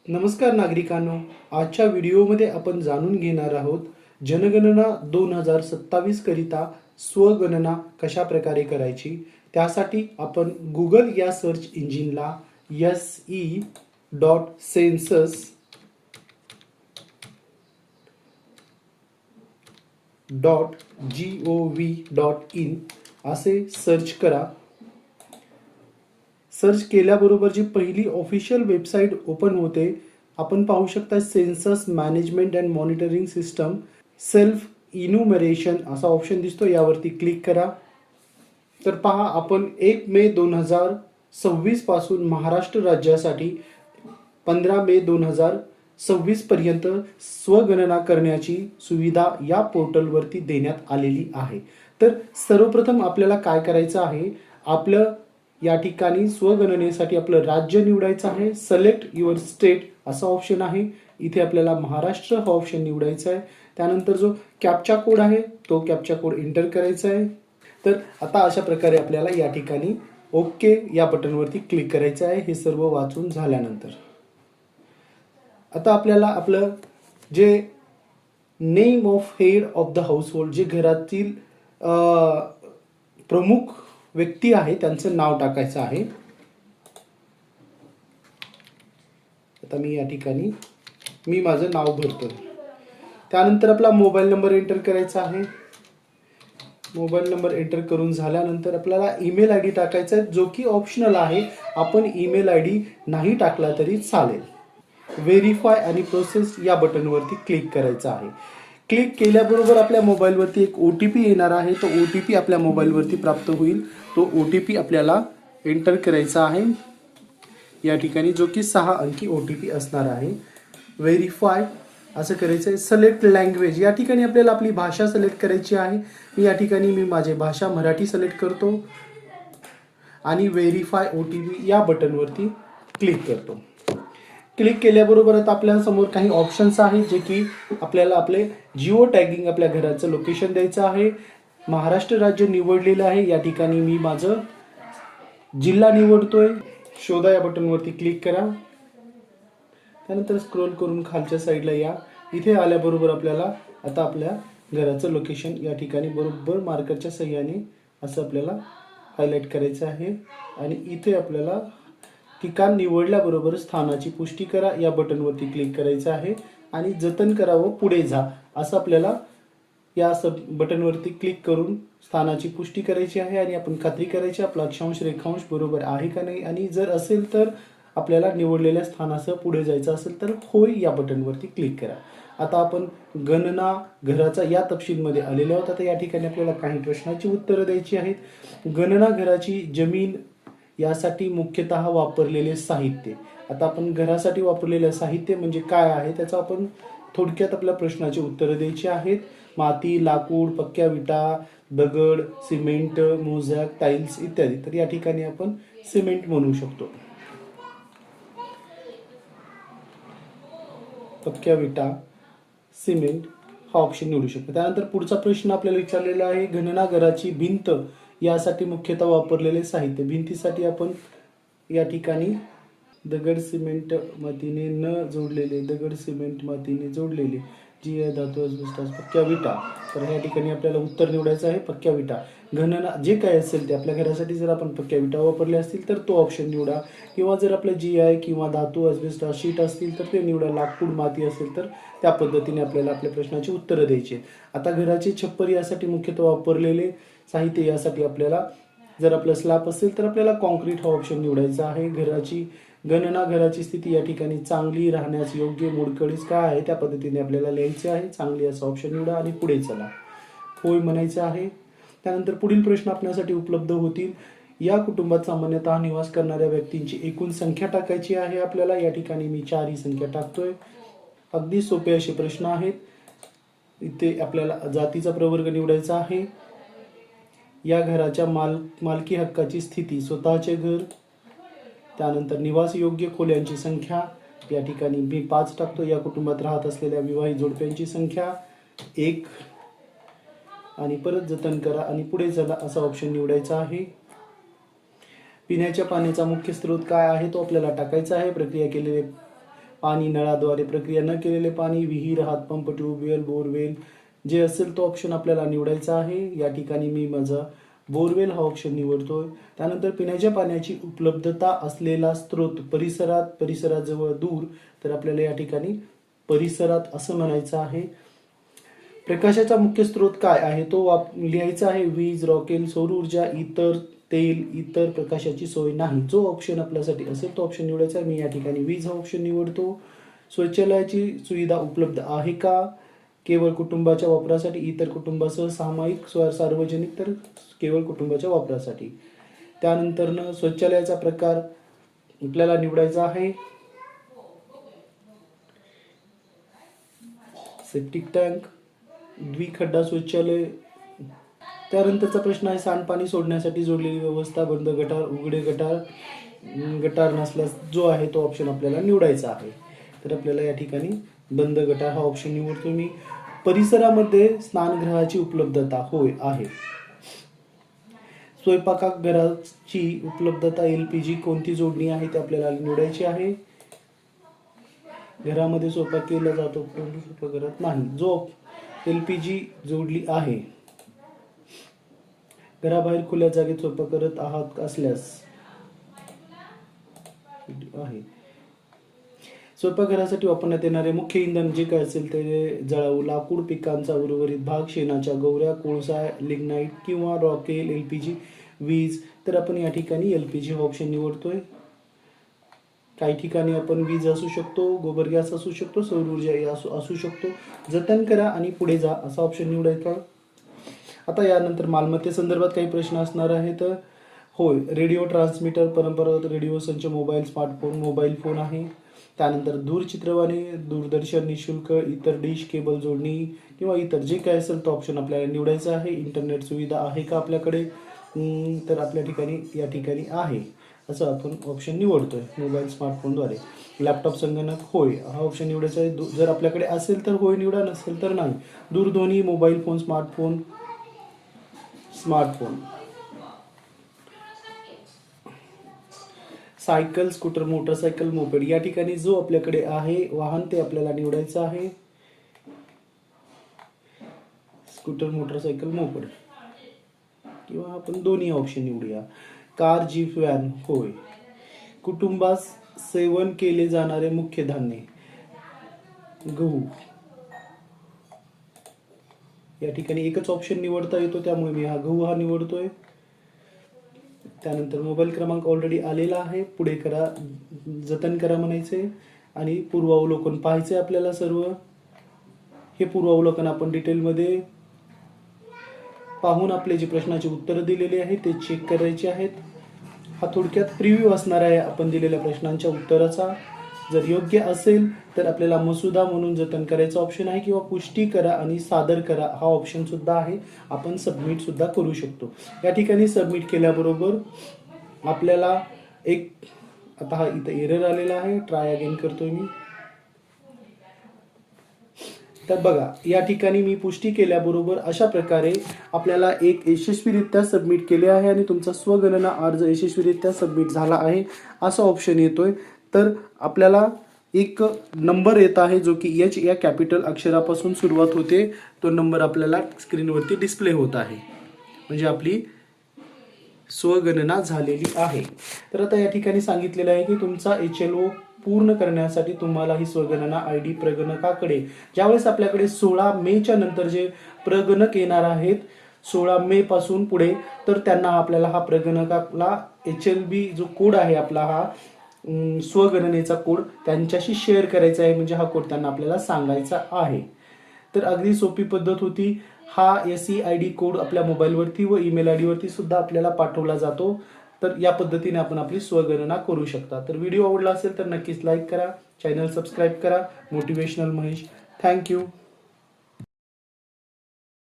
नमस्कार नागरिकांनो, आजच्या व्हिडिओमध्ये आपण जाणून घेणार आहोत जनगणना 2027 करिता स्वगणना कशा प्रकारे करायची। त्यासाठी आपण गुगल या सर्च इंजिनला se.census.gov.in असे सर्च करा। सर्च केल्याबरोबर जी पहिली ऑफिशियल वेबसाईट ओपन होते, आपण पाहू शकता census management and monitoring system self enumeration असा ऑप्शन दिसतो, यावरती क्लिक करा। तर पहा, आपण 1 मे 2026 पासून महाराष्ट्र राज्यासाठी 15 मे 2026 पर्यंत स्वगणना करण्याची सुविधा या पोर्टलवरती देण्यात आलेली आहे। तर सर्वप्रथम आपल्याला काय करायचं आहे, आपलं या ठिकाणी स्वगणनेसाठी आपलं राज्य निवडायचं आहे। सिलेक्ट युअर स्टेट असा ऑप्शन आहे, इथे आपल्याला महाराष्ट्र हा ऑप्शन निवडायचा आहे। त्यानंतर जो कॅप्चा कोड आहे तो कॅप्चा कोड एंटर करायचा आहे। तर आता अशा प्रकारे आपल्याला या ठिकाणी ओके या बटनवरती क्लिक करायचं आहे। हे सर्व वाचून झाल्यानंतर आता आपल्याला आपलं जे name of head of the household, जे घरातील प्रमुख व्यक्ती आहे त्यांचं नाव टाकायचं आहे। आता मी या ठिकाणी माझं नाव भरतो। त्यानंतर आपला मोबाईल नंबर एंटर करायचा आहे। मोबाईल नंबर एंटर करून झाल्यानंतर आपल्याला ईमेल आयडी टाकायचा आहे, जो की ऑप्शनल आहे। आपण ईमेल आयडी नाही टाकला तरी चालेल। व्हेरीफाय आणि प्रोसेस या बटनवरती क्लिक करायचं आहे। क्लिक केल्याबरोबर आपल्या मोबाईलवरती एक OTP येणार आहे। तो OTP आपल्या मोबाईलवरती प्राप्त होईल। तो OTP आपल्याला एंटर करायचा आहे या ठिकाणी, जो की 6 अंकी OTP असणार आहे। व्हेरीफाय असं करायचं आहे। सिलेक्ट लँग्वेज, या ठिकाणी आपल्याला आपली भाषा सिलेक्ट करायची आहे। या ठिकाणी मी माझी भाषा मराठी सिलेक्ट करतो आणि व्हेरीफाय OTP या बटनवरती क्लिक करतो। क्लिक केल्याबरोबर आता आपल्या समोर काही ऑप्शन्स आहेत, जे की आपल्याला आपले जिओ टॅगिंग आपल्या घराचं लोकेशन द्यायचं आहे। महाराष्ट्र राज्य निवडलेलं आहे, या ठिकाणी मी माझं जिल्हा निवडतोय। शोधा या बटनवरती क्लिक करा। त्यानंतर स्क्रोल करून खालच्या साईडला या। इथे आल्याबरोबर आपल्याला आता आपल्या घराचं लोकेशन या ठिकाणी बरोबर मार्करच्या सहाय्याने असं आपल्याला हायलाइट करायचं आहे आणि इथे आपल्याला ठिकाण निवडल्याबरोबर स्थानाची पुष्टी करा या बटनवरती क्लिक करायचं आहे आणि जतन करा व पुढे जा असं आपल्याला या बटनवरती क्लिक करून स्थानाची पुष्टी करायची आहे आणि आपण खात्री करायची आपला अक्षांश रेखांश बरोबर आहे का नाही, आणि जर असेल तर आपल्याला निवडलेल्या स्थानासह पुढे जायचं असेल तर होय या बटनवरती क्लिक करा। आता आपण गणना घराचा या तपशीलमध्ये आलेलो आहोत। आता या ठिकाणी आपल्याला काही प्रश्नाची उत्तरं द्यायची आहेत। गणना घराची जमीन यासाठी मुख्यतः वापरलेले साहित्य। आता आपण घरासाठी वापरलेले साहित्य म्हणजे काय आहे त्याचा आपण थोडक्यात आपल्या प्रश्नाची उत्तरं द्यायची आहेत। माती, लाकूड, पक्क्या विटा, दगड, सिमेंट, मोझॅक, टाइल्स इत्यादी। तर या ठिकाणी आपण सिमेंट म्हणू शकतो। पक्क्या विटा, सिमेंट हा ऑप्शन निवडू शकतो। त्यानंतर पुढचा प्रश्न आपल्याला विचारलेला आहे, गणना घराची भिंत यासाठी मुख्यतः वापरलेले साहित्य। भिंतीसाठी आपण या ठिकाणी दगड, सिमेंट, मातीने न जोडलेले, दगड, सिमेंट, मातीने जोडलेले, जी धातू, अस्बेस्टॉस, पक्क्या विटा। तर या ठिकाणी आपल्याला उत्तर निवडायचं आहे पक्क्या विटा। गणना जे काय असेल ते आपल्या घरासाठी जर आपण पक्क्या विटा वापरल्या असतील तर तो ऑप्शन निवडा, किंवा जर आपल्या GI किंवा धातू, अस्बेस्टॉस, शीट असतील तर ते निवडा। लाकूड, माती असेल तर त्या पद्धतीने आपल्याला आपल्या प्रश्नाची उत्तरं द्यायची। आता घराचे छप्पर यासाठी मुख्यतः वापरलेले साहित्य, यासाठी आपल्याला जर आपलं स्लॅब असेल तर आपल्याला कॉन्क्रीट हा ऑप्शन निवडायचा आहे। घराची गणना घराची स्थिती या ठिकाणी चांगली, राहण्यास योग्य, मोडकळीस काय आहे त्या पद्धतीने आपल्याला लिहायचे आहे। चांगली असा ऑप्शन निवडा आणि पुढे चला, होय म्हणायचं आहे। त्यानंतर पुढील प्रश्न आपल्यासाठी उपलब्ध होतील। या कुटुंबात सामान्यतः निवास करणाऱ्या व्यक्तींची एकूण संख्या टाकायची आहे आपल्याला। या ठिकाणी मी 4 ही संख्या टाकतोय। अगदी सोपे असे प्रश्न आहेत। इथे आपल्याला जातीचा प्रवर्ग निवडायचा आहे। या घराच्या मालकी हक्काची स्थिती, स्वतःचे घर, त्यानंतर निवास योग्य खोल्यांची संख्या, या ठिकाणी मी 5 टाकतो। या कुटुंबात राहत असलेल्या विवाहित जोडप्यांची संख्या 1 आणि परत जतन करा आणि पुढे चला असा ऑप्शन निवडायचा आहे। पिण्याच्या पाण्याचा मुख्य स्रोत काय आहे तो आपल्याला टाकायचा आहे। प्रक्रिया केलेले पाणी नळाद्वारे प्रक्रिया न केलेले पाणी, विहीर, हातपंप, ट्यूबवेल, बोरवेल जे असेल तो ऑप्शन आपल्याला निवडायचा आहे. या ठिकाणी मी माझा बोरवेल हा ऑप्शन निवडतोय. त्यानंतर पिण्याच्या पाण्याची उपलब्धता असलेला स्रोत परिसराजवळ दूर, तर आपल्याला या ठिकाणी परिसरात असं म्हणायचं आहे. प्रकाशाचा मुख्य स्रोत काय आहे तो लिहायचा आहे. वीज, रॉकेल, सौर ऊर्जा, इतर तेल, इतर प्रकाशाची सोय नाही. जो ऑप्शन आपल्यासाठी असेल तो ऑप्शन निवडायचा आहे. मी या ठिकाणी वीज हा ऑप्शन निवडतो. शौचालयाची सुविधा उपलब्ध आहे का? केवळ कुटुंबाच्या वापरासाठी, इतर कुटुंबासह, सामायिक, सार्वजनिक, तर केवळ कुटुंबाच्या वापरासाठी. त्यानंतर शौचालयाचा प्रकार आपल्याला निवडायचा आहे. सेप्टिक टँक, द्विखड्डा शौचालय. त्यानंतरचा प्रश्न आहे सांडपाणी सोडण्यासाठी जोडलेली व्यवस्था, बंद गटार, उघडे गटार नसल्यास जो आहे तो ऑप्शन आपल्याला निवडायचा आहे. तर आपल्याला या ठिकाणी बंद गटार हा ऑप्शन निवडतो मी. परिसरामध्ये स्नानगृहाची उपलब्धता होय आहे. स्वयंपाकघराची उपलब्धता, LPG कोणती जोडणी आहे ते आपल्याला निवडायची आहे. घरामध्ये स्वयंपाक केला जातो परंतु स्वयंपाकघरात नाही, जो LPG जोडली आहे. घराबाहेर खुल्या जागेत स्वयंपाक करत आहात असल्यास आहे. स्वयंपाकघरासाठी वापरण्यात येणारे मुख्य इंधन जे काय असेल ते जळाऊ लाकूड, पिकांचा उर्वरित भाग, शेणाच्या गोवऱ्या, कोळसा, लिग्नाईट किंवा रॉकेल, LPG, वीज. तर आपण या ठिकाणी LPG हा ऑप्शन निवडतोय. काही ठिकाणी आपण वीज असू शकतो, गोबर गॅस असू शकतो, सौर ऊर्जा असू शकतो. जतन करा आणि पुढे जा असा ऑप्शन निवडायचा. आता यानंतर मालमत्तेसंदर्भात काही प्रश्न असणार आहेत. होय, रेडिओ ट्रान्समीटर, परंपरागत रेडिओ संच, मोबाईल, स्मार्टफोन, मोबाईल फोन आहे. त्यानंतर दूरचित्रवाणी, दूरदर्शन, निशुल्क, इतर डिश, केबल जोडणी किंवा इतर जे काय असेल तो ऑप्शन आपल्याला निवडायचा आहे. इंटरनेट सुविधा आहे का आपल्याकडे, तर आपल्या ठिकाणी या ठिकाणी आहे असं आपण ऑप्शन निवडतोय. मोबाईल, स्मार्टफोनद्वारे. लॅपटॉप, संगणक, होय हा ऑप्शन निवडायचा आहे. जर आपल्याकडे असेल तर होय निवडा, नसेल तर नाही. दूरध्वनी, mobile phone, smartphone. Cycle, scooter, motorcycle, moped या ठिकाणी जो आपल्याकडे आहे वाहन ते आपल्याला निवडायचं आहे. स्कूटर, मोटरसायकल, मोपेड किंवा आपण दोन्ही ऑप्शन निवडूया. कार, जीप, व्हॅन, होय. कुटुंबास सेवन केले जाणारे मुख्य धान्य, गहू. या ठिकाणी एकच ऑप्शन निवडता येतो त्यामुळे मी गहू हा निवडतोय. त्यानंतर मोबाईल क्रमांक ऑलरेडी आलेला आहे. पुढे करा, जतन करा म्हणायचे आणि पूर्वावलोकन पाहायचे आपल्याला सर्व. हे पूर्वावलोकन आपण डिटेलमध्ये पाहून आपले जे प्रश्नाचे उत्तर दिलेले आहे ते चेक करायचे आहेत. हा थोडक्यात प्रिव्ह्यू असणार आहे आपण दिलेल्या प्रश्नांच्या उत्तराचा. जर योग्य असेल तर आपल्याला मसुदा म्हणून जतन करायचा ऑप्शन आहे किंवा पुष्टी करा आणि सादर करा हा ऑप्शन सुद्धा आहे. आपण सबमिट सुद्धा करू शकतो. या ठिकाणी सबमिट केल्याबरोबर आपल्याला एक, आता हा इथं एरर आलेला आहे, ट्राय अगेन करतोय मी. तर बघा या ठिकाणी मी पुष्टी केल्याबरोबर अशा प्रकारे आपल्याला एक यशस्वीरित्या सबमिट केले आहे आणि तुमचा स्वगणना अर्ज यशस्वीरित्या सबमिट झाला आहे असा ऑप्शन येतोय. तर आपल्याला एक नंबर येत आहे जो की H या कॅपिटल अक्षरापासून सुरुवात होते. तो नंबर आपल्याला स्क्रीनवरती डिस्प्ले होत आहे, म्हणजे आपली स्वगणना झालेली आहे. तर आता या ठिकाणी सांगितलेलं आहे की तुमचा HLO पूर्ण करण्यासाठी तुम्हाला ही स्वगणना ID प्रगणकाकडे, ज्यावेळेस आपल्याकडे 16 मेच्या नंतर जे प्रगणक येणार आहेत 16 मे पासून पुढे, तर त्यांना आपल्याला हा प्रगणकाला HLB जो कोड आहे आपला हा स्वगणनेचा कोड त्यांच्याशी शेअर करायचा आहे. म्हणजे हा कोड त्यांना आपल्याला सांगायचा आहे. तर अगदी सोपी पद्धत होती. हा SEID कोड आपल्या मोबाईलवरती व ईमेल ID वरती सुद्धा आपल्याला पाठवला जातो. तर या पद्धतीने आपण आपली स्वगणना करू शकता. तर व्हिडिओ आवडला असेल तर नक्कीच लाईक करा, चॅनल सबस्क्राईब करा. मोटिवेशनल महेश. थँक्यू.